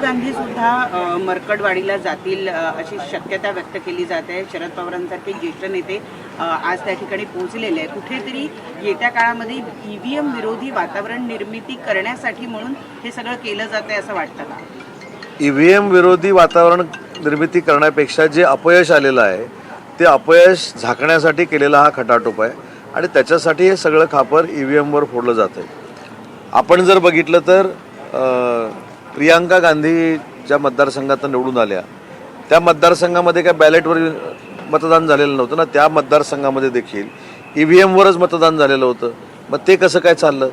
गांधी सुद्धा मरकडवाडीला जातील अशी शक्यता व्यक्त केली जाते. शरद पवारांसारखे ज्येष्ठ नेते आज त्या ठिकाणी पोहोचलेले आहे. कुठेतरी येत्या काळामध्ये EVM विरोधी वातावरण निर्मिती करण्यासाठी म्हणून हे सगळं केलं जातंय असं वाटतं का? EVM विरोधी वातावरण निर्मिती करण्यापेक्षा जे अपयश आलेलं आहे ते अपयश झाकण्यासाठी केलेला हा खटाटोप आहे आणि त्याच्यासाठी हे सगळं खापर EVMवर फोडलं जातं आहे. आपण जर बघितलं तर प्रियांका गांधी ज्या मतदारसंघातून निवडून आल्या त्या मतदारसंघामध्ये काय बॅलेटवर मतदान झालेलं नव्हतं ना. त्या मतदारसंघामध्ये देखील EVMवरच मतदान झालेलं होतं. मग ते कसं काय चाललं?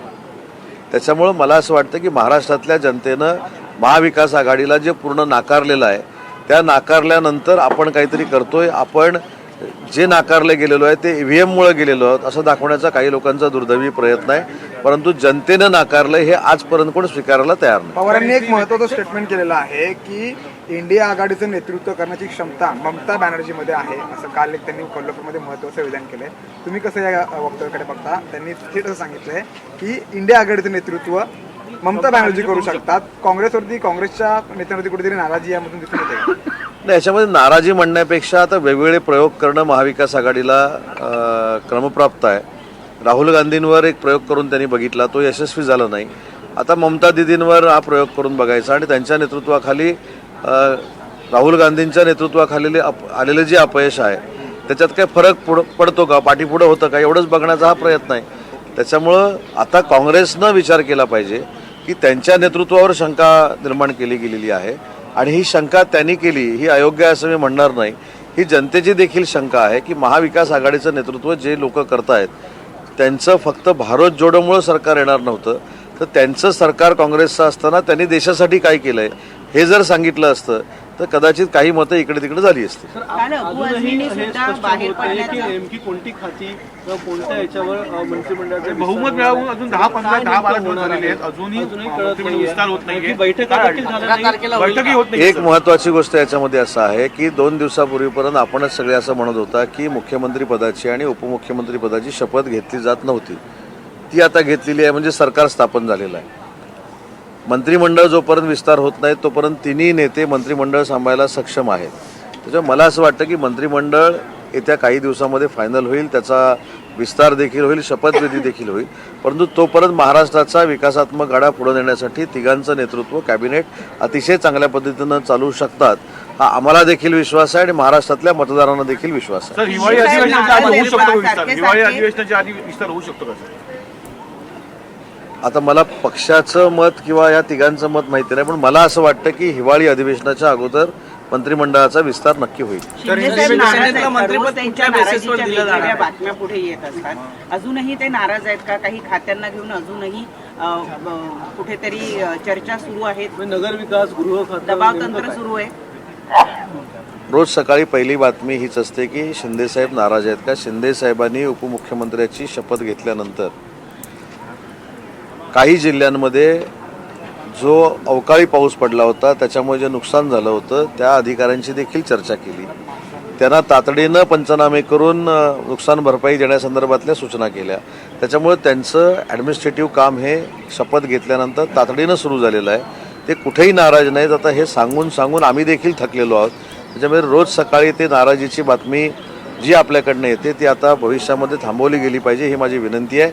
त्याच्यामुळं मला असं वाटतं की महाराष्ट्रातल्या जनतेनं महाविकास आघाडीला जे पूर्ण नाकारलेलं आहे त्या नाकारल्यानंतर आपण काहीतरी करतोय. आपण जे नाकारले गेलेलो आहे ते EVMमुळे गेलेलो आहोत असं दाखवण्याचा काही लोकांचा दुर्दैवी प्रयत्न आहे. परंतु जनतेनं नाकारलं हे आजपर्यंत कोण स्वीकारायला तयार नाही. पवारांनी एक महत्त्वाचं स्टेटमेंट केलेलं आहे की इंडिया आघाडीचं नेतृत्व करण्याची क्षमता ममता बॅनर्जीमध्ये आहे असं काल एक त्यांनी कोल्हापूरमध्ये महत्त्वाचं विधान केलंय. तुम्ही कसं या वक्तव्याकडे बघता? त्यांनी थेट असं सांगितलंय की इंडिया आघाडीचं नेतृत्व ममता बॅनर्जी करू शकतात. काँग्रेसवरती, काँग्रेसच्या नेत्यांवरती कुठेतरी नाराजी यामधून दिसून येते. नाही, याच्यामध्ये नाराजी म्हणण्यापेक्षा आता वेगवेगळे प्रयोग करणं महाविकास आघाडीला क्रमप्राप्त आहे. राहुल गांधींवर एक प्रयोग करून त्यांनी बघितला, तो यशस्वी झाला नाही. आता ममता दिदींवर हा प्रयोग करून बघायचा आणि त्यांच्या नेतृत्वाखाली राहुल गांधींच्या नेतृत्वाखाली आलेले जे अपयश आहे त्याच्यात काय फरक पडतो का, पाठीपुढं होतं का, एवढंच बघण्याचा हा प्रयत्न आहे. त्याच्यामुळं आता काँग्रेसनं विचार केला पाहिजे की त्यांच्या नेतृत्वावर शंका निर्माण केली गेलेली आहे आणि ही शंका त्यांनी केली ही अयोग्य आहे असं मी म्हणणार नाही. ही जनतेची देखील शंका आहे की महाविकास आघाडीचं नेतृत्व जे लोक करतायत त्यांचं फक्त भारत जोडोमुळं सरकार येणार नव्हतं, तर त्यांचं सरकार काँग्रेसचं असताना त्यांनी देशासाठी काय केलंय हे जर सांगितलं असतं तर कदाचित काही मतं इकडे तिकडे झाली असती. नेमकी कोणती खाती किंवा कोणत्या याच्यावर मंत्रिमंडळाचे बहुमत मिळवून अजून 10-15 होणार आहेत, अजूनही विस्तार होत नाही, बैठकी होत नाही. एक महत्वाची गोष्ट याच्यामध्ये असं आहे की 2 दिवसापूर्वीपर्यंत आपणच सगळे असं म्हणत होता की मुख्यमंत्री पदाची आणि उपमुख्यमंत्री पदाची शपथ घेतली जात नव्हती. ती आता घेतलेली आहे म्हणजे सरकार स्थापन झालेलं आहे. मंत्रिमंडळ जोपर्यंत विस्तार होत नाही तोपर्यंत तिन्ही नेते मंत्रिमंडळ सांभाळायला सक्षम आहेत. त्याच्यामुळे मला असं वाटतं की मंत्रिमंडळ येत्या काही दिवसामध्ये फायनल होईल, त्याचा विस्तार देखील होईल, शपथविधी देखील होईल. परंतु तोपर्यंत महाराष्ट्राचा विकासात्मक गाडा पुढे नेण्यासाठी तिघांचं नेतृत्व कॅबिनेट अतिशय चांगल्या पद्धतीनं चालू शकतात हा आम्हाला देखील विश्वास आहे आणि महाराष्ट्रातल्या मतदारांना देखील विश्वास आहे. हिवाळी अधिवेशनाच्या आधी विस्तार होऊ शकतो का? आता मला पक्षाचं मत किंवा या तिघांचं मत माहिती नाही, पण मला असं वाटतं की हिवाळी अधिवेशनाच्या अगोदर मंत्रिमंडळाचा विस्तार नक्की होईल. बातम्या पुढे येत असतात. अजूनही ते नाराज आहेत का? काही खात्यांना घेऊन अजूनही कुठेतरी चर्चा सुरू आहेत. नगर विकास, गृह दबाव तंत्र सुरू आहे. रोज सकाळी पहिली बातमी हीच असते की शिंदे साहेब नाराज आहेत का. शिंदे साहेबांनी उपमुख्यमंत्र्याची शपथ घेतल्यानंतर काही जिल्ह्यांमध्ये जो अवकाळी पाऊस पडला होता त्याच्यामुळे जे नुकसान झालं होतं त्या अधिकाऱ्यांची देखील चर्चा केली. त्यांना तातडीनं पंचनामे करून नुकसान भरपाई देण्यासंदर्भातल्या सूचना केल्या. त्याच्यामुळे त्यांचं ॲडमिनिस्ट्रेटिव्ह काम हे शपथ घेतल्यानंतर तातडीनं सुरू झालेलं आहे. ते कुठेही नाराज नाहीत. आता हे सांगून आम्ही देखील थकलेलो आहोत. त्याच्यामुळे रोज सकाळी ते नाराजीची बातमी जी आपल्याकडनं येते ती आता भविष्यामध्ये थांबवली गेली पाहिजे ही माझी विनंती आहे.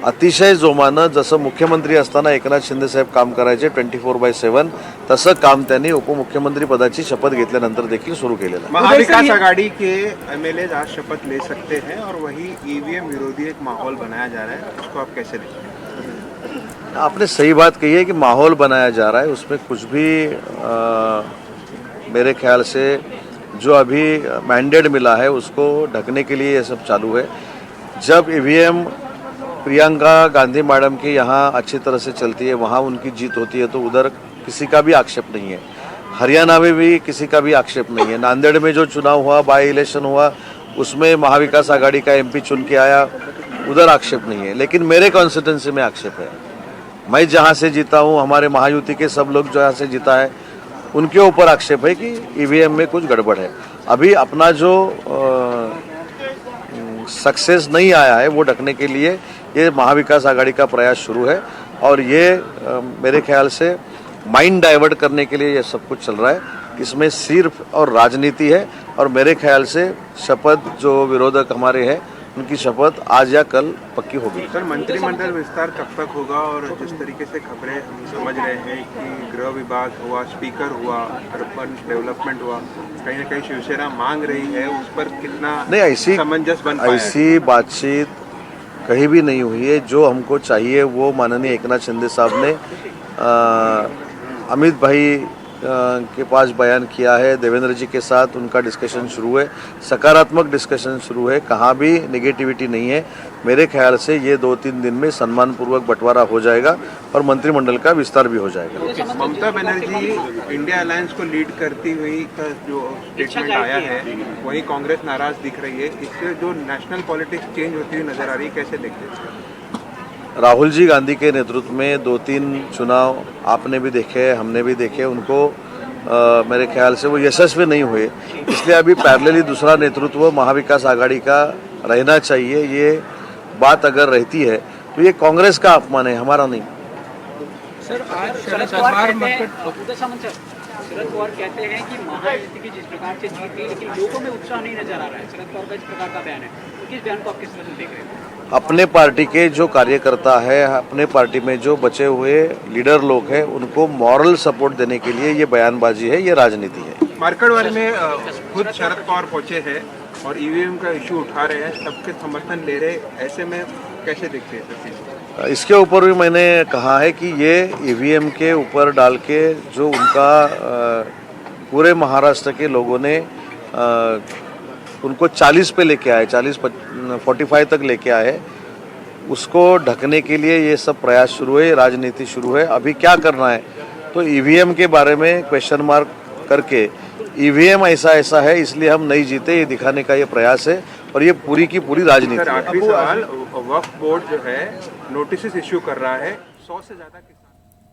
अतिशय जोमानं जसं मुख्यमंत्री असताना एकनाथ शिंदे साहेब काम करायचे 24/7 तसं काम त्यांनी उपमुख्यमंत्री पदाची शपथ घेतल्यानंतर देखील सुरू केलेलं आहे. महाविकास आघाड़ी के एमएलए आज शपथ ले सकते हैं और वही EVM विरोधी एक माहौल बनाया जा रहा है, उसको आप कैसे देखते हैं? आपने सही बात कही है कि माहौल बनाया जा रहा है, उसमें कुछ भी मेरे ख्याल से जो अभी मैंडेट मिला है उसको ढकने के लिए ये सब चालू है. जब EVM प्रियंका गांधी मैडम की यहाँ अच्छी तरह से चलती है, वहाँ उनकी जीत होती है, तो उधर किसी का भी आक्षेप नहीं है. हरियाणा में भी किसी का भी आक्षेप नहीं है. नांदेड़ में जो चुनाव हुआ, बाई इलेक्शन हुआ, उसमें महाविकास आघाड़ी का MP चुन के आया, उधर आक्षेप नहीं है. लेकिन मेरे कॉन्स्टिट्यूंसी में आक्षेप है. मैं जहाँ से जीता हूँ, हमारे महायुति के सब लोग जहाँ से जीता है उनके ऊपर आक्षेप है कि EVM में कुछ गड़बड़ है. अभी अपना जो सक्सेस नहीं आया है वो ढकने के लिए ये महाविकास आघाड़ी का प्रयास शुरू है और ये मेरे ख्याल से माइंड डाइवर्ट करने के लिए ये सब कुछ चल रहा है। इसमें सिर्फ और राजनीति है और मेरे ख्याल से शपथ जो विरोधक हमारे हैं उनकी शपथ आज या कल पक्की होगी। सर, मंत्रिमंडल विस्तार कब तक होगा? और जिस तरीके से खबरें हम समझ रहे हैं कि गृह विभाग हुआ, स्पीकर हुआ, अर्बन डेवलपमेंट हुआ, कहीं ना कहीं शिवसेना मांग रही है, उस पर कितना नहीं, ऐसी सामंजस्य बन पाया है? ऐसी बातचीत कहीं भी नहीं हुई है। जो हमको चाहिए वो माननीय एकनाथ शिंदे साहब ने अमित भाई के पास बयान किया है। देवेंद्र जी के साथ उनका डिस्कशन शुरू है, सकारात्मक डिस्कशन शुरू है, कहाँ भी नेगेटिविटी नहीं है। मेरे ख्याल से ये 2-3 दिन में सम्मानपूर्वक बंटवारा हो जाएगा और मंत्रिमंडल का विस्तार भी हो जाएगा। ममता बनर्जी इंडिया अलायंस को लीड करती हुई का जो स्टेटमेंट आया है, वही कांग्रेस नाराज दिख रही है। इससे जो नेशनल पॉलिटिक्स चेंज होती हुई नजर आ रही है, कैसे देखते हैं? राहुल जी गांधी के नेतृत्व में 2-3 चुनाव आपने भी देखे, हमने भी देखे, उनको मेरे ख्याल से वो यशस्वी नहीं हुए। इसलिए अभी पैरेलली दूसरा नेतृत्व महाविकास आघाड़ी का रहना चाहिए। ये बात अगर रहती है तो ये कांग्रेस का अपमान है, हमारा नहीं। सर, आज शरद पवार शरद पवार कहते हैं कि महायुति की जिस प्रकार से जीत गई, लेकिन लोगों में उत्साह नहीं नजर आ रहा है। शरद पवार का इस प्रकार का बयान है, तो किस बयान को आप किस तरह से देख रहे हैं? अपने पार्टी के जो कार्यकर्ता है, अपने पार्टी में जो बचे हुए लीडर लोग हैं, उनको मॉरल सपोर्ट देने के लिए ये बयानबाजी है, ये राजनीति है। मार्केटवाड़ी में खुद शरद पवार पहुंचे हैं और ईवीएम का इशू उठा रहे हैं, सबके समर्थन ले रहे हैं, ऐसे में कैसे देखते हैं सब चीज़? इसके ऊपर भी मैंने कहा है कि ये ईवीएम के ऊपर डाल के जो उनका पूरे महाराष्ट्र के लोगों ने उनको 40 पे लेके आए, 45 तक लेके आए, उसको ढकने के लिए ये सब प्रयास शुरू है, राजनीति शुरू है। अभी क्या करना है तो ईवीएम के बारे में क्वेश्चन मार्क करके ईवीएम ऐसा है इसलिए हम नहीं जीते, ये दिखाने का ये प्रयास है और ये पूरी की पूरी राजनीति है। आखिरी सवाल, वक्फ बोर्ड जो है नोटिस इश्यू कर रहा है, 100 से ज़्यादा किसान